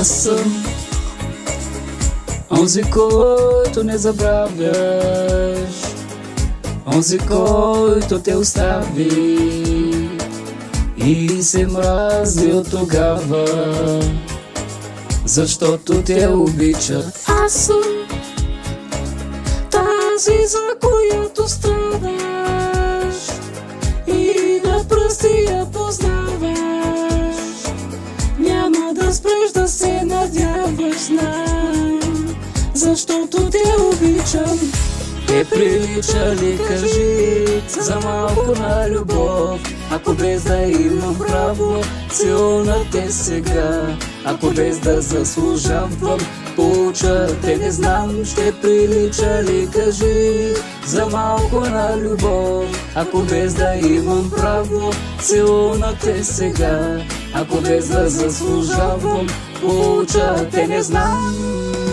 Аз съм онзи, който не забравяш, онзи, който те остави и се мрази от тогава, защото те обича. Аз съм тази, за която страдаш и на пръсти я познаваш. Няма да спреш да се надяваш, знай, защото те обичам. Те прилича ли, кажи, за малко на любов? Ако без да имам право, силна те сега. Ако без да заслужавам, получа те не знам. Ще прилича ли, кажи, за малко на любов? Ако без да имам право, силна те сега. Ако без да заслужавам, получа те не знам.